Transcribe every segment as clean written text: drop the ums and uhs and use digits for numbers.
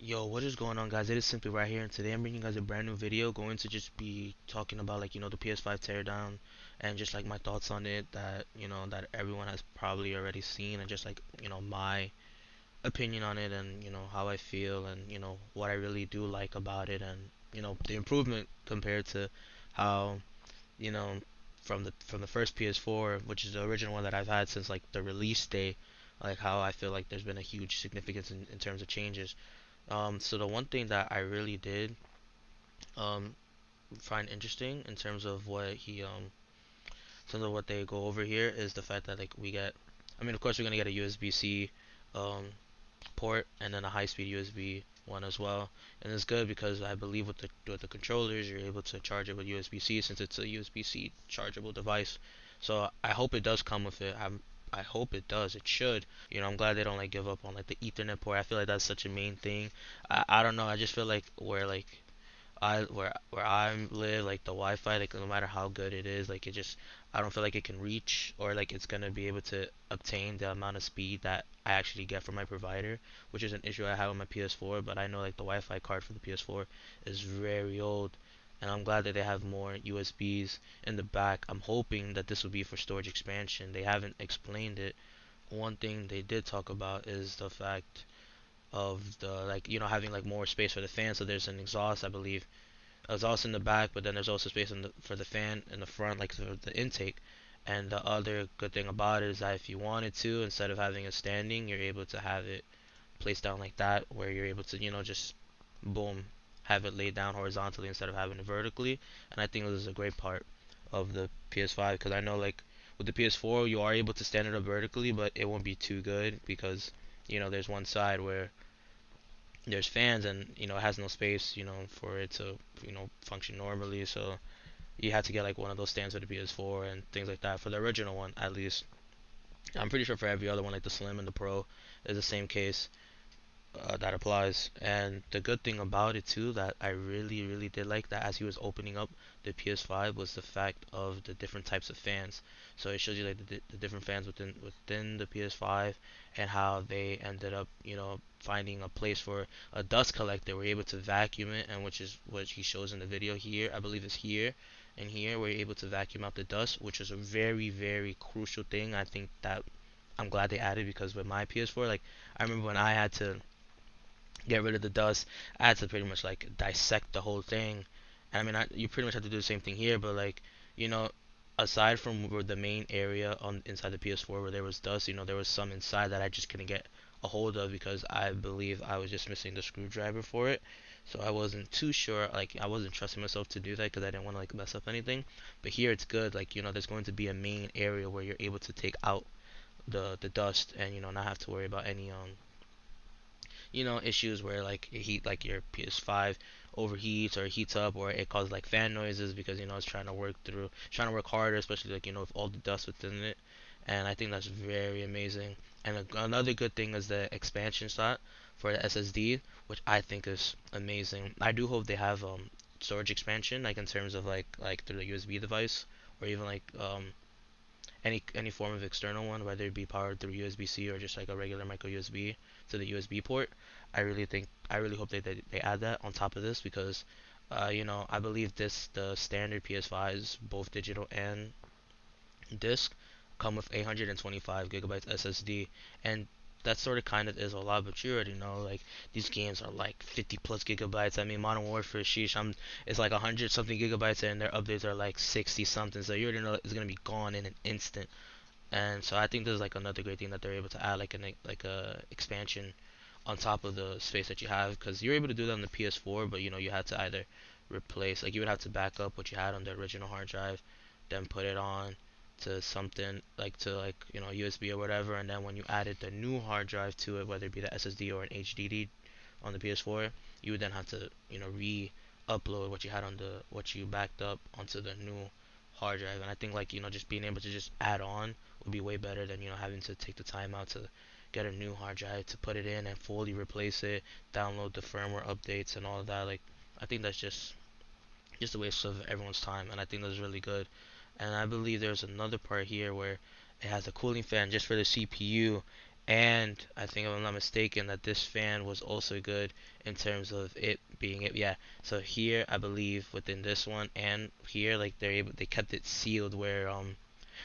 Yo, what is going on, guys? It is Simply right here, and today I'm bringing you guys a brand new video. Going to just be talking about the PS5 teardown and just like my thoughts on it that that everyone has probably already seen, and just like my opinion on it, and how I feel, and what I really do like about it, and the improvement compared to how you know from the first PS4, which is the original one that I've had since like the release day, like how I feel like there's been a huge significance in terms of changes. So the one thing that I really did um find interesting in terms of in terms of what they go over here is the fact that like we get, I mean, of course we're gonna get a USB-C um port and then a high-speed USB one as well, and it's good because I believe with the controllers you're able to charge it with USB-C since it's a USB-C chargeable device. So I hope it does come with it. I hope it does. It should. I'm glad they don't like give up on like the Ethernet port. I feel like that's such a main thing. I don't know. I just feel like where I live, like the Wi-Fi, like no matter how good it is, like it just I don't feel like it can reach or like it's gonna be able to obtain the amount of speed that I actually get from my provider, which is an issue I have on my PS4. But I know like the Wi-Fi card for the PS4 is very old, and I'm glad that they have more USBs in the back. I'm hoping that this will be for storage expansion. They haven't explained it. One thing they did talk about is the fact of the like having like more space for the fan. So there's an exhaust, I believe, exhaust in the back, but then there's also space for the fan in the front, like the intake. And the other good thing about it is that if you wanted to, instead of having it standing, you're able to have it placed down like that, where you're able to just boom, have it laid down horizontally instead of having it vertically. And I think this is a great part of the PS5, because I know like with the PS4 you are able to stand it up vertically, but it won't be too good because there's one side where there's fans, and it has no space for it to function normally. So you had to get like one of those stands for the PS4 and things like that for the original one, at least. I'm pretty sure for every other one, like the Slim and the Pro, is the same case. That applies. And the good thing about it too, that I really really did like that as he was opening up the PS5, was the fact of the different types of fans. So it shows you like the different fans within the PS5, and how they ended up finding a place for a dust collector. We're able to vacuum it, and which is what he shows in the video here. I believe it's here and here we're able to vacuum out the dust, which is a very very crucial thing. I think that I'm glad they added, because with my PS4, like I remember when I had to get rid of the dust, I had to pretty much like dissect the whole thing. And I mean, you pretty much have to do the same thing here, but like, you know, aside from where the main area on inside the PS4 where there was dust, there was some inside that I just couldn't get a hold of, because I believe I was just missing the screwdriver for it. So I wasn't too sure, like I wasn't trusting myself to do that because I didn't want to like mess up anything. But here it's good, like there's going to be a main area where you're able to take out the dust, and not have to worry about any issues where like it heat, like your PS5 overheats or heats up, or it causes like fan noises because it's trying to work harder, especially like with all the dust within it. And I think that's very amazing. And another good thing is the expansion slot for the SSD, which I think is amazing. I do hope they have storage expansion, like in terms of like through the USB device, or even like any form of external one, whether it be powered through USB-C or just like a regular micro USB to the USB port. I really hope they add that on top of this, because I believe the standard PS5s, both digital and disc, come with 825 gigabytes SSD, and that sort of kind of is a lot. But you already know, like, these games are like 50 plus gigabytes. I mean, Modern Warfare, sheesh, it's like 100 something gigabytes, and their updates are like 60 something. So you already know it's gonna be gone in an instant. And so I think this is like another great thing that they're able to add, like a expansion on top of the space that you have, because you're able to do that on the PS4, but you had to either replace, like you would have to back up what you had on the original hard drive, then put it on to something like to like USB or whatever, and then when you added the new hard drive to it, whether it be the SSD or an HDD on the PS4, you would then have to re-upload what you had on the what you backed up onto the new hard drive. And I think like just being able to just add on would be way better than having to take the time out to get a new hard drive to put it in and fully replace it, download the firmware updates and all of that. Like I think that's just a waste of everyone's time, and I think that's really good. And I believe there's another part here where it has a cooling fan just for the CPU, And I think if I'm not mistaken that this fan was also good in terms of it being it. Yeah. So here I believe within this one and here like they kept it sealed where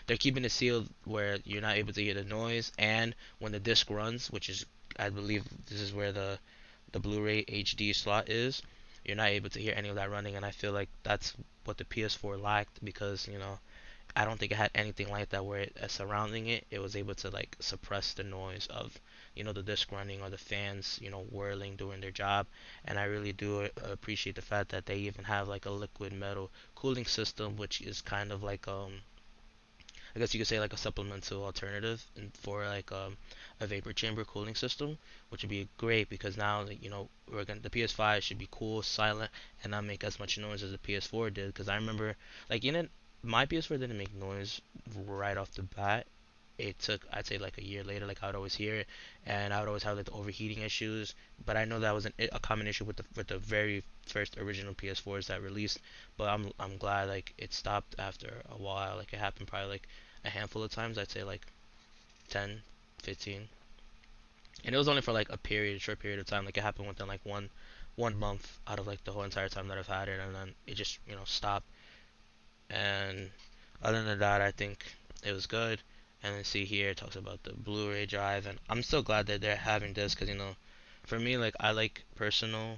they're keeping it sealed where you're not able to hear the noise, and when the disc runs, which is I believe this is where the Blu-ray HD slot is, you're not able to hear any of that running, and I feel like that's what the PS4 lacked because I don't think it had anything like that where surrounding it, it was able to like suppress the noise of the disc running or the fans whirling doing their job, and I really do appreciate the fact that they even have like a liquid metal cooling system, which is kind of like I guess you could say like a supplemental alternative for like a vapor chamber cooling system, which would be great because now like, the PS5 should be cool, silent, and not make as much noise as the PS4 did. Because I remember like my PS4 didn't make noise right off the bat. It took I'd say like a year later, like I would always hear it, and I would always have like the overheating issues. But I know that was a common issue with the very first original PS4s that released. But I'm glad like it stopped after a while. Like it happened probably like a handful of times. I'd say like 10, 15, and it was only for like a short period of time. Like it happened within like one month out of like the whole entire time that I've had it, and then it just stopped. And other than that, I think it was good. And then see here it talks about the Blu-ray drive, and I'm still glad that they're having this because for me like I like personal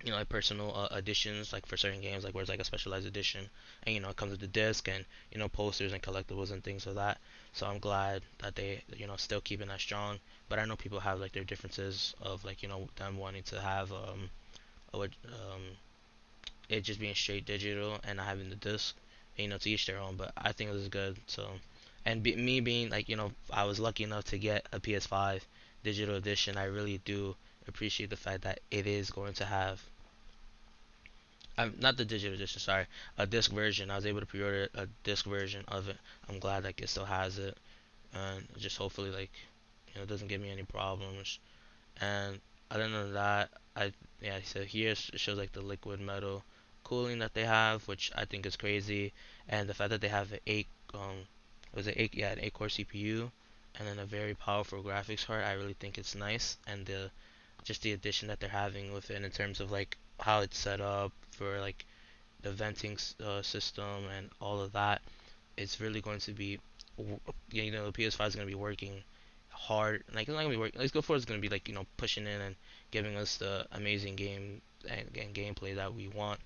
like personal editions like for certain games like where it's like a specialized edition, and it comes with the disc and posters and collectibles and things like that. So I'm glad that they still keeping that strong. But I know people have like their differences of like them wanting to have it just being straight digital and not having the disc. To each their own. But I think it was good. So, and me being like I was lucky enough to get a PS5 digital edition. I really do appreciate the fact that it is going to have not the digital edition, sorry, a disc version. I was able to pre-order a disc version of it. I'm glad like it still has it, and just hopefully like it doesn't give me any problems. And other than that, I yeah, so here it shows like the liquid metal cooling that they have, which I think is crazy, and the fact that they have an was it eight yeah an 8 core CPU, and then a very powerful graphics card. I really think it's nice, and the just the addition that they're having with it in terms of like how it's set up for like the venting system and all of that. It's really going to be the PS5 is going to be working hard. Like it's not gonna be working. Let's go for it's gonna be like pushing in and giving us the amazing game and gameplay that we want.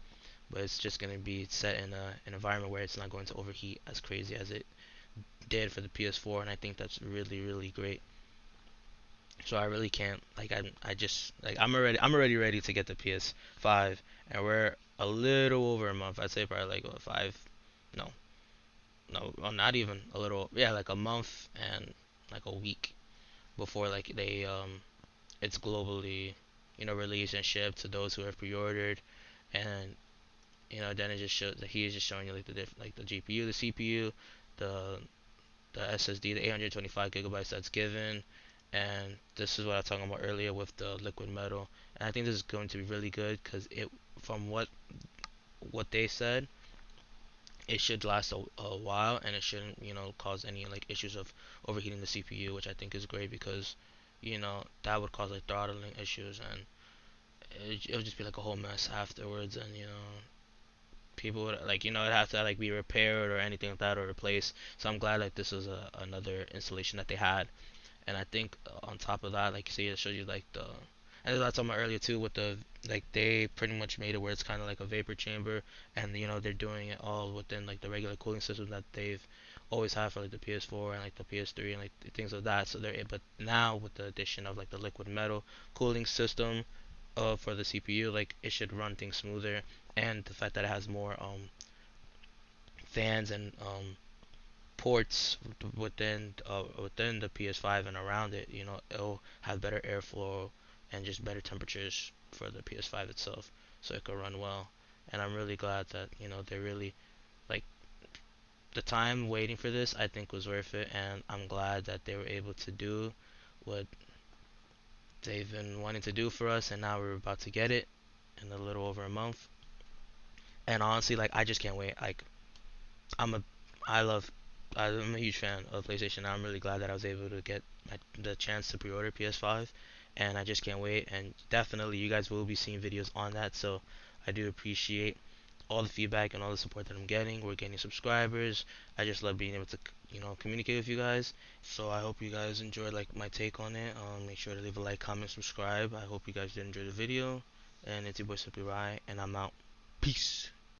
But it's just gonna be set in an environment where it's not going to overheat as crazy as it did for the PS4, and I think that's really great. So I really can't like I just like I'm already ready to get the PS5, and we're a little over a month. I'd say probably like what, 5, no, no, well, not even a little. Yeah, like a month and like a week before like they it's globally released and shipped to those who have pre-ordered. And then it just shows that he is just showing you like like the GPU, the CPU, the the SSD, the 825 gigabytes that's given. And this is what I was talking about earlier with the liquid metal, and I think this is going to be really good because it from what they said, it should last a while, and it shouldn't cause any like issues of overheating the CPU, which I think is great because that would cause like throttling issues, and it would just be like a whole mess afterwards. And people would like it'd have to like be repaired or anything like that or replaced. So I'm glad like this was another installation that they had. And I think on top of that, like you see, it shows you like the, and as I was talking about earlier too, with the like they pretty much made it where it's kind of like a vapor chamber, and they're doing it all within like the regular cooling system that they've always had for like the PS4 and like the PS3 and like things like that. So but now with the addition of like the liquid metal cooling system, for the CPU, like it should run things smoother, and the fact that it has more fans and ports within the PS5 and around it, it'll have better airflow and just better temperatures for the PS5 itself, so it could run well. And I'm really glad that they really like the time waiting for this. I think was worth it, and I'm glad that they were able to do what they've been wanting to do for us, and now we're about to get it in a little over a month. And honestly, like I just can't wait. Like I'm a I love I'm a huge fan of PlayStation. I'm really glad that I was able to get the chance to pre-order PS5, and I just can't wait. And definitely, you guys will be seeing videos on that. So I do appreciate all the feedback and all the support that I'm getting. We're getting subscribers. I just love being able to, communicate with you guys. So I hope you guys enjoyed like my take on it. Make sure to leave a like, comment, subscribe. I hope you guys did enjoy the video. And it's your boy Simply Rye, and I'm out. Peace.